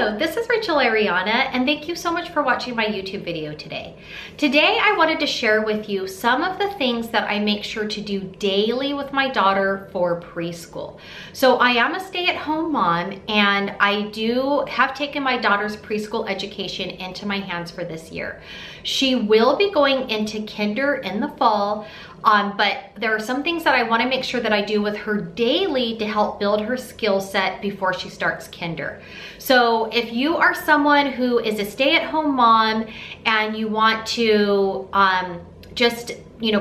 Hello, this is Rachel Ariana, and thank you so much for watching my YouTube video today. Today, I wanted to share with you some of the things that I make sure to do daily with my daughter for preschool. So I am a stay-at-home mom, and I do have taken my daughter's preschool education into my hands for this year. She will be going into kinder in the fall, but there are some things that I want to make sure that I do with her daily to help build her skill set before she starts kinder. So if you are someone who is a stay-at-home mom and you want to just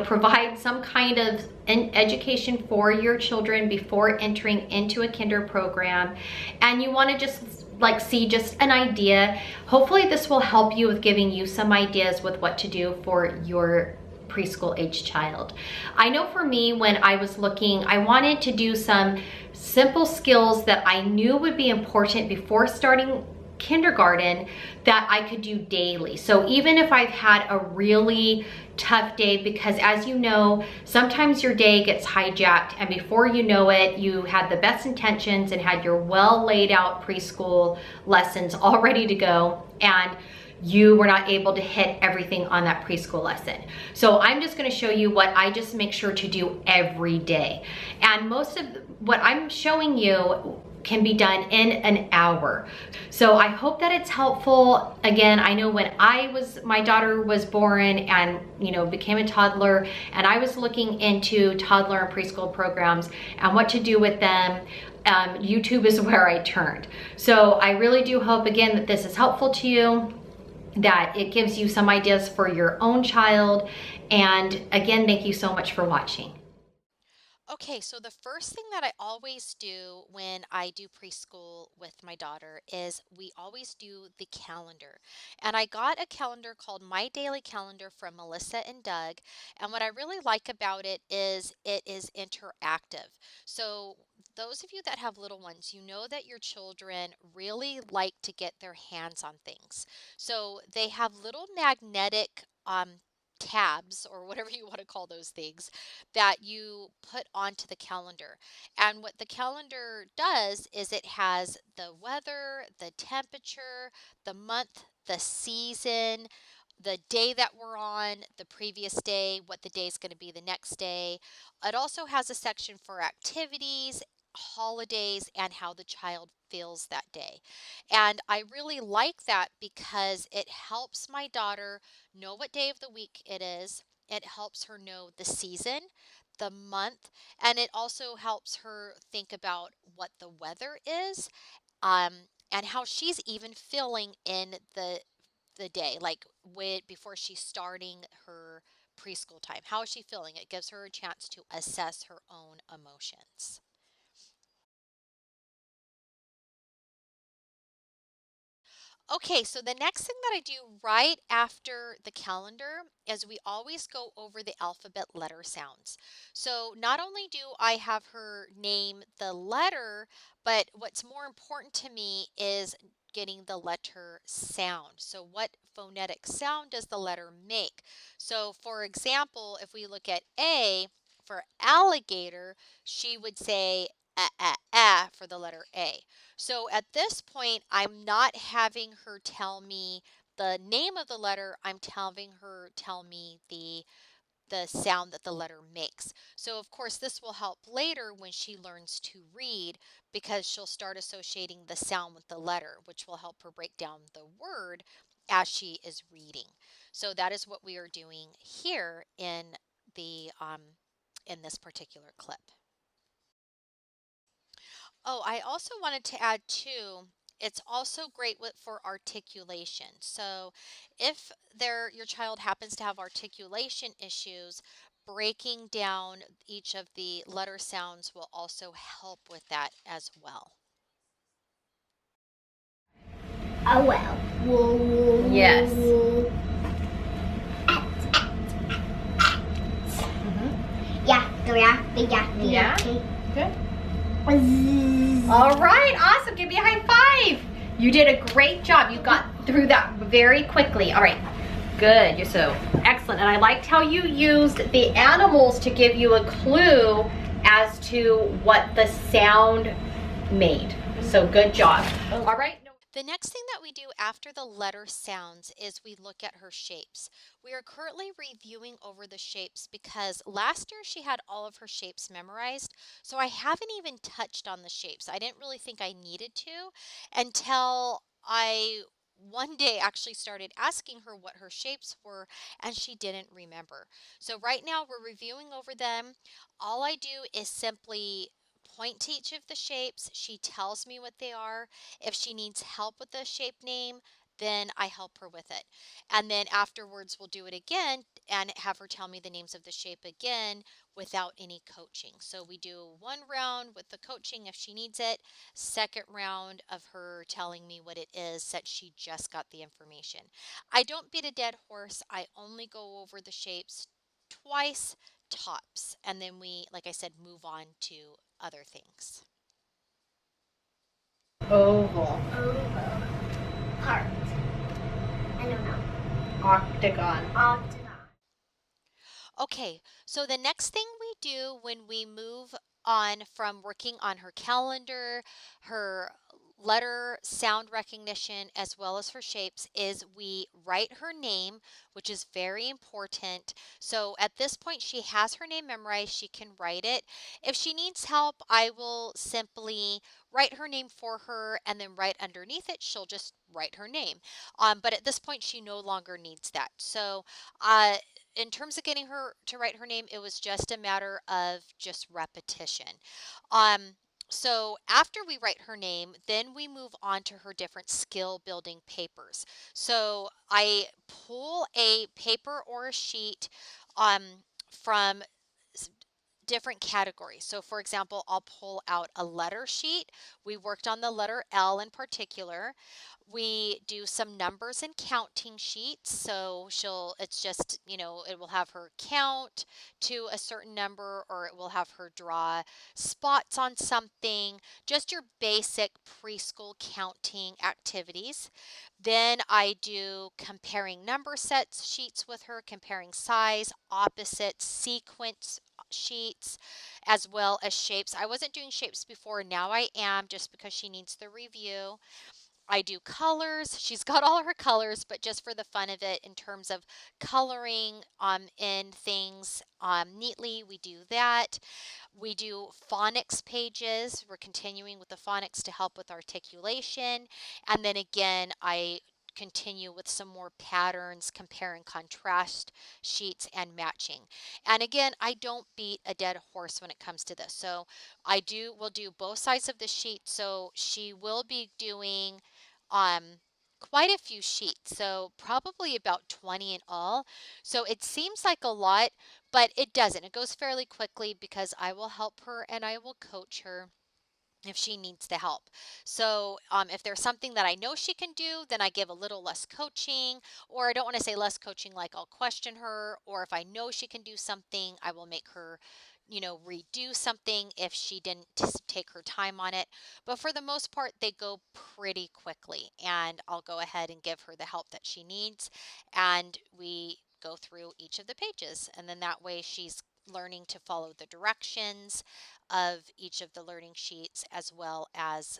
provide some kind of an education for your children before entering into a kinder program, and you want to just see just an idea, hopefully this will help you with giving you some ideas with what to do for your preschool age child. I know for me, when I was looking, I wanted to do some simple skills that I knew would be important before starting kindergarten that I could do daily. So even if I've had a really tough day, because as you know, sometimes your day gets hijacked, and before you know it, you had the best intentions and had your well laid out preschool lessons all ready to go, and you were not able to hit everything on that preschool lesson. So I'm just gonna show you what I just make sure to do every day. And most of what I'm showing you can be done in an hour. So I hope that it's helpful. Again, I know when my daughter was born and became a toddler, and I was looking into toddler and preschool programs and what to do with them, YouTube is where I turned. So I really do hope, again, that this is helpful to you, that it gives you some ideas for your own child. And again, thank you so much for watching. Okay, so the first thing that I always do when I do preschool with my daughter is we always do the calendar. And I got a calendar called My Daily Calendar from Melissa and Doug. And what I really like about it is interactive. So those of you that have little ones, you know that your children really like to get their hands on things. So they have little magnetic tabs, or whatever you want to call those things, that you put onto the calendar. And what the calendar does is it has the weather, the temperature, the month, the season, the day that we're on, the previous day, what the day is going to be the next day. It also has a section for activities, holidays, and how the child feels that day. And I really like that because it helps my daughter know what day of the week it is. It helps her know the season, the month, and it also helps her think about what the weather is, um, and how she's even feeling in the day, like before she's starting her preschool time. How is she feeling? It gives her a chance to assess her own emotions. Okay, so the next thing that I do right after the calendar is we always go over the alphabet letter sounds. So not only do I have her name the letter, but what's more important to me is getting the letter sound. So what phonetic sound does the letter make? So for example, if we look at A for alligator, she would say for the letter A. So at this point, I'm not having her tell me the name of the letter. I'm having her tell me the sound that the letter makes. So of course, this will help later when she learns to read, because she'll start associating the sound with the letter, which will help her break down the word as she is reading. So that is what we are doing here in this particular clip. Oh, I also wanted to add too, it's also great for articulation. So if your child happens to have articulation issues, breaking down each of the letter sounds will also help with that as well. Oh well. Yes. Yeah. Good. All right, awesome. Give me a high five. You did a great job. You got through that very quickly. All right, good. You're so excellent. And I liked how you used the animals to give you a clue as to what the sound made. So good job. All right. The next thing that we do after the letter sounds is we look at her shapes. We are currently reviewing over the shapes because last year she had all of her shapes memorized, so I haven't even touched on the shapes. I didn't really think I needed to until I one day actually started asking her what her shapes were, and she didn't remember. So right now we're reviewing over them. All I do is simply point to each of the shapes. She tells me what they are. If she needs help with the shape name, then I help her with it. And then afterwards, we'll do it again and have her tell me the names of the shape again without any coaching. So we do one round with the coaching if she needs it, second round of her telling me what it is since she just got the information. I don't beat a dead horse. I only go over the shapes twice tops. And then we, like I said, move on to other things. Oval. Oval. Heart. I don't know. Octagon. Octagon. Okay, so the next thing we do when we move on from working on her calendar, her letter sound recognition, as well as her shapes, is we write her name, which is very important. So at this point, she has her name memorized. She can write it. If she needs help, I will simply write her name for her, and then right underneath it, she'll just write her name. But at this point, she no longer needs that. So in terms of getting her to write her name, it was just a matter of just repetition. Um, so after we write her name, then we move on to her different skill building papers. So I pull a paper or a sheet from different categories. So for example, I'll pull out a letter sheet. We worked on the letter L in particular. We do some numbers and counting sheets. So it's just, it will have her count to a certain number, or it will have her draw spots on something, just your basic preschool counting activities. Then I do comparing number sets sheets with her, comparing size, opposites, sequence sheets, as well as shapes. I wasn't doing shapes before, now I am, just because she needs the review. I do colors. She's got all her colors, but just for the fun of it, in terms of coloring in things neatly, we do that. We do phonics pages. We're continuing with the phonics to help with articulation. And then again, I continue with some more patterns, compare and contrast sheets, and matching. And again, I don't beat a dead horse when it comes to this. So will do both sides of the sheet. So she will be doing quite a few sheets, so probably about 20 in all. So it seems like a lot, but it doesn't. It goes fairly quickly because I will help her and I will coach her if she needs the help. So if there's something that I know she can do, then I give a little less coaching, or I don't want to say less coaching, like I'll question her, or if I know she can do something, I will make her redo something if she didn't take her time on it. But for the most part, they go pretty quickly, and I'll go ahead and give her the help that she needs, and we go through each of the pages, and then that way she's learning to follow the directions of each of the learning sheets, as well as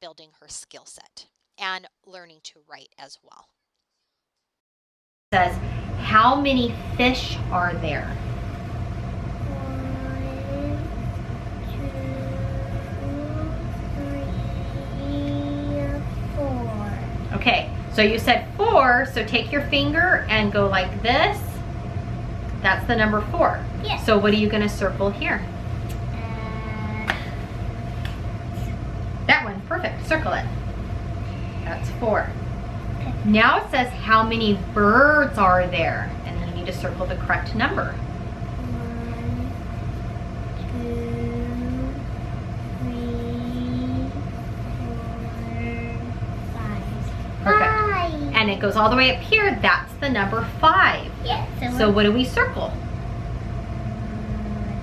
building her skill set and learning to write as well. It says, how many fish are there? 1, 2, 3, 4. Okay, so you said 4, so take your finger and go like this. That's the number 4. Yes. So what are you going to circle here? That one, perfect. Circle it. That's 4. Okay. Now it says how many birds are there, and then you need to circle the correct number. 1, 2, 3, 4, 5. Perfect. And it goes all the way up here. That's the number 5. Yes. So what do we circle?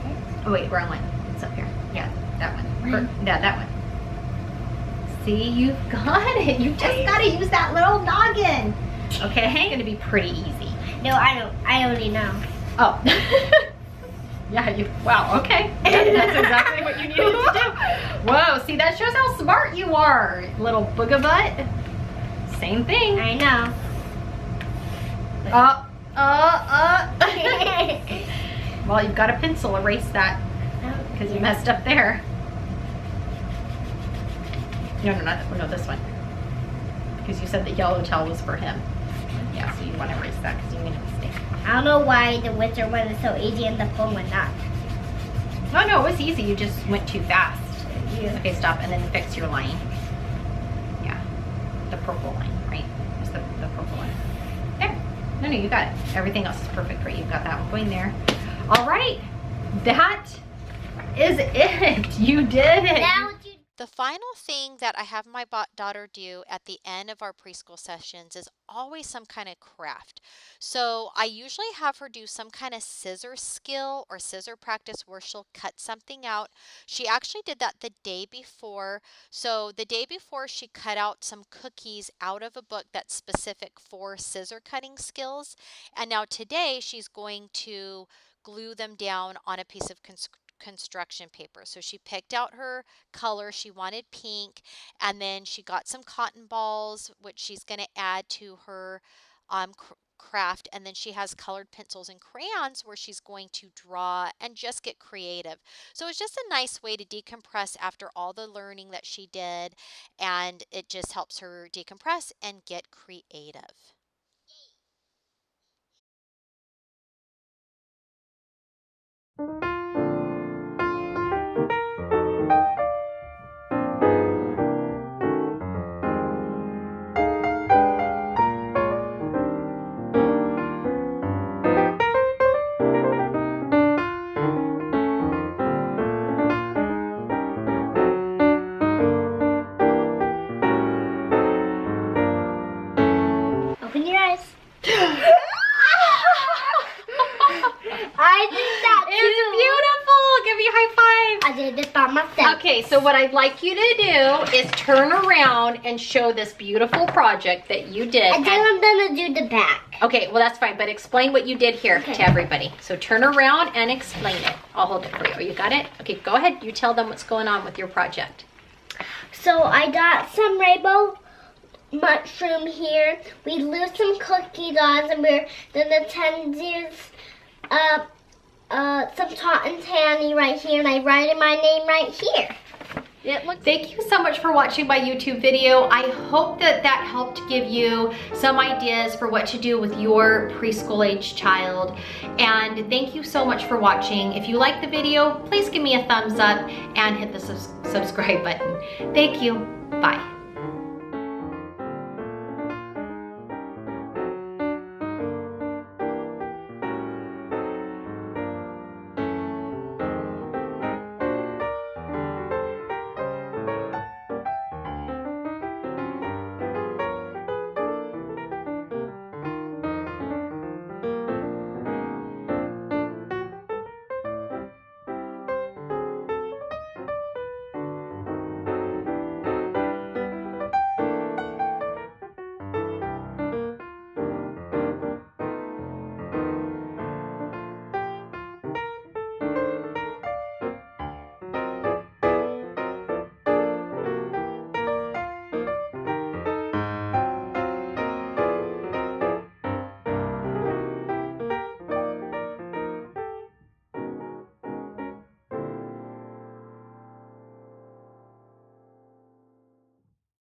This. Oh wait, wrong one. It's up here. Yeah, that one. Yeah, that one. See, you've got it. You just got to use that little noggin. Okay, it's going to be pretty easy. No, I don't. I already know. Oh. Yeah, wow, okay. That's exactly what you needed to do. Whoa, see, that shows how smart you are, little booga butt. Same thing. I know. Well, you've got a pencil, erase that, because you messed up there. No, this one. Because you said the yellow towel was for him. Yeah, so you want to erase that because you made a mistake. I don't know why the wizard one is so easy and the phone one not. Oh no, it was easy. You just went too fast. Yeah. Okay, stop, and then fix your line. Yeah, the purple line, right? It's the purple line. There. No, you got it. Everything else is perfect for you. You've got that one going there. All right, that is it. You did it. Now The final thing that I have my daughter do at the end of our preschool sessions is always some kind of craft. So I usually have her do some kind of scissor skill or scissor practice where she'll cut something out. She actually did that the day before. So the day before she cut out some cookies out of a book that's specific for scissor cutting skills. And now today she's going to glue them down on a piece of construction paper. So she picked out her color. She wanted pink, and then she got some cotton balls, which she's going to add to her craft, and then she has colored pencils and crayons where she's going to draw and just get creative. So it's just a nice way to decompress after all the learning that she did, and it just helps her decompress and get creative. open your eyes. I did that too. It's beautiful. Give me a high five. I did this by myself. Okay, so what I'd like you to do is turn around and show this beautiful project that you did. And then I'm gonna do the back. Okay, well that's fine, but explain what you did here Okay. to everybody. So turn around and explain it. I'll hold it for you. Oh, you got it? Okay, go ahead. You tell them what's going on with your project. So I got some rainbow mushroom here. We glued some cookies on, and then the tenders, some cotton candy right here, and I write my name right here. Thank you so much for watching my YouTube video. I hope that helped give you some ideas for what to do with your preschool age child. And thank you so much for watching. If you like the video, please give me a thumbs up and hit the subscribe button. Thank you. Bye.